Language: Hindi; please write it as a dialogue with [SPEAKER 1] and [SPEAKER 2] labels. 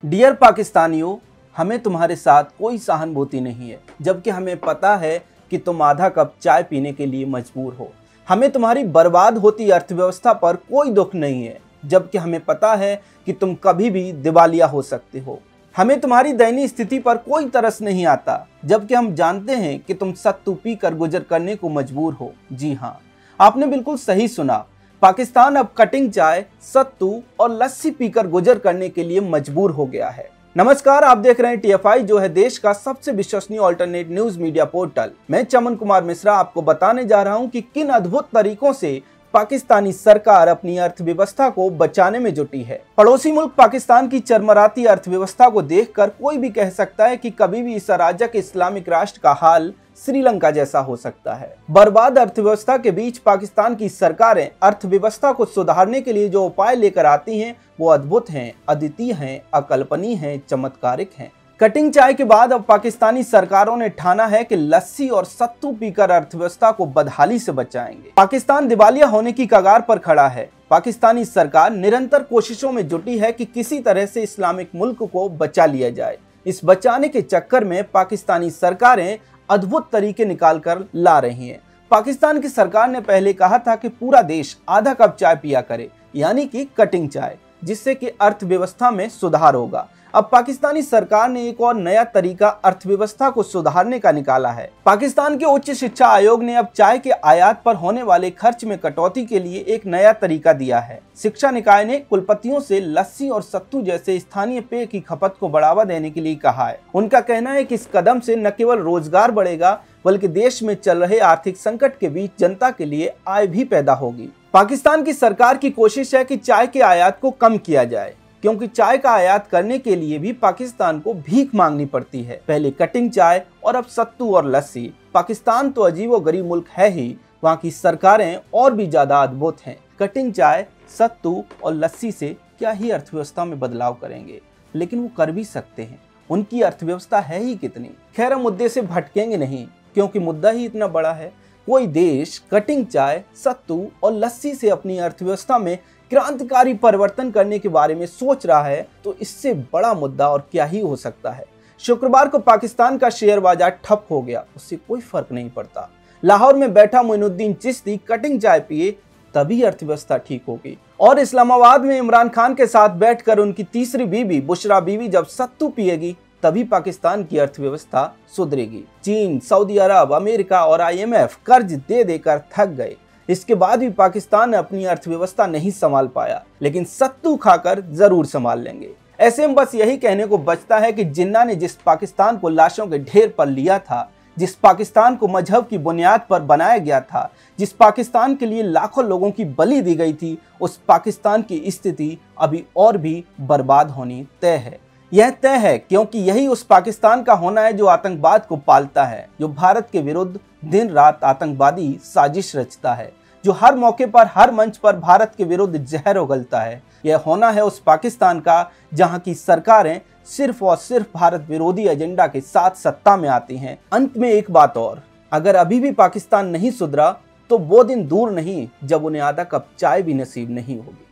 [SPEAKER 1] डियर पाकिस्तानियों, हमें तुम्हारे साथ कोई सहानुभूति नहीं है, जबकि हमें पता है कि तुम आधा कप चाय पीने के लिए मजबूर हो। हमें तुम्हारी बर्बाद होती अर्थव्यवस्था पर कोई दुख नहीं है, जबकि हमें पता है कि तुम कभी भी दिवालिया हो सकते हो। हमें तुम्हारी दयनीय स्थिति पर कोई तरस नहीं आता, जबकि हम जानते हैं कि तुम सत्तू पीकर गुजर करने को मजबूर हो। जी हाँ, आपने बिल्कुल सही सुना। पाकिस्तान अब कटिंग चाय, सत्तू और लस्सी पीकर गुजर करने के लिए मजबूर हो गया है। नमस्कार, आप देख रहे हैं TFI, जो है देश का सबसे विश्वसनीय अल्टरनेट न्यूज मीडिया पोर्टल। मैं चमन कुमार मिश्रा आपको बताने जा रहा हूं कि किन अद्भुत तरीकों से पाकिस्तानी सरकार अपनी अर्थव्यवस्था को बचाने में जुटी है। पड़ोसी मुल्क पाकिस्तान की चरमराती अर्थव्यवस्था को देखकर कोई भी कह सकता है कि कभी भी इस अराजक इस्लामिक राष्ट्र का हाल श्रीलंका जैसा हो सकता है। बर्बाद अर्थव्यवस्था के बीच पाकिस्तान की सरकारें अर्थव्यवस्था को सुधारने के लिए जो उपाय लेकर आती हैं वो अद्भुत हैं, अद्वितीय हैं, अकल्पनीय हैं, चमत्कारिक हैं। कटिंग चाय के बाद अब पाकिस्तानी सरकारों ने ठाना है कि लस्सी और सत्तू पीकर अर्थव्यवस्था को बदहाली से बचाएंगे। पाकिस्तान दिवालिया होने की कगार पर खड़ा है। पाकिस्तानी सरकार निरंतर कोशिशों में जुटी है कि किसी तरह से इस्लामिक मुल्क को बचा लिया जाए। इस बचाने के चक्कर में पाकिस्तानी सरकारें अद्भुत तरीके निकाल कर ला रही हैं। पाकिस्तान की सरकार ने पहले कहा था कि पूरा देश आधा कप चाय पिया करे, यानी कि कटिंग चाय, जिससे कि अर्थव्यवस्था में सुधार होगा। अब पाकिस्तानी सरकार ने एक और नया तरीका अर्थव्यवस्था को सुधारने का निकाला है। पाकिस्तान के उच्च शिक्षा आयोग ने अब चाय के आयात पर होने वाले खर्च में कटौती के लिए एक नया तरीका दिया है। शिक्षा निकाय ने कुलपतियों से लस्सी और सत्तू जैसे स्थानीय पेय की खपत को बढ़ावा देने के लिए कहा है। उनका कहना है कि इस कदम से न केवल रोजगार बढ़ेगा, बल्कि देश में चल रहे आर्थिक संकट के बीच जनता के लिए आय भी पैदा होगी। पाकिस्तान की सरकार की कोशिश है कि चाय के आयात को कम किया जाए, क्योंकि चाय का आयात करने के लिए भी पाकिस्तान को भीख मांगनी पड़ती है। पहले कटिंग चाय और अब सत्तू और लस्सी। पाकिस्तान तो अजीबोगरीब मुल्क है ही, वहाँ की सरकारें और भी ज्यादा अद्भुत हैं। कटिंग चाय, सत्तू और लस्सी से क्या ही अर्थव्यवस्था में बदलाव करेंगे, लेकिन वो कर भी सकते हैं। उनकी अर्थव्यवस्था है ही कितनी। खैर, हम मुद्दे से भटकेंगे नहीं, क्योंकि मुद्दा ही इतना बड़ा है। कोई देश कटिंग चाय, सत्तू और लस्सी से अपनी अर्थव्यवस्था में क्रांतिकारी परिवर्तन करने के बारे में सोच रहा है, तो इससे बड़ा मुद्दा और क्या ही हो सकता है। शुक्रवार को पाकिस्तान का शेयर बाजार ठप हो गया, उससे कोई फर्क नहीं पड़ता। लाहौर में बैठा मोइनुद्दीन चिश्ती कटिंग चाय पिए तभी अर्थव्यवस्था ठीक होगी, और इस्लामाबाद में इमरान खान के साथ बैठकर उनकी तीसरी बीवी बुशरा बीवी जब सत्तू पिएगी तभी पाकिस्तान की अर्थव्यवस्था सुधरेगी। चीन, सऊदी अरब, अमेरिका और IMF कर्ज दे देकर थक गए। इसके बाद भी पाकिस्तान ने अपनी अर्थव्यवस्था नहीं संभाल पाया, लेकिन सत्तू खाकर जरूर संभाल लेंगे। ऐसे में बस यही कहने को बचता है कि जिन्ना ने जिस पाकिस्तान को लाशों के ढेर पर लिया था, जिस पाकिस्तान को मजहब की बुनियाद पर बनाया गया था, जिस पाकिस्तान के लिए लाखों लोगों की बलि दी गई थी, उस पाकिस्तान की स्थिति अभी और भी बर्बाद होनी तय है। यह तय है क्योंकि यही उस पाकिस्तान का होना है जो आतंकवाद को पालता है, जो भारत के विरुद्ध दिन रात आतंकवादी साजिश रचता है, जो हर मौके पर, हर मंच पर भारत के विरुद्ध जहर उगलता है। यह होना है उस पाकिस्तान का जहां की सरकारें सिर्फ और सिर्फ भारत विरोधी एजेंडा के साथ सत्ता में आती हैं। अंत में एक बात और, अगर अभी भी पाकिस्तान नहीं सुधरा तो वो दिन दूर नहीं जब उन्हें आधा कप चाय भी नसीब नहीं होगी।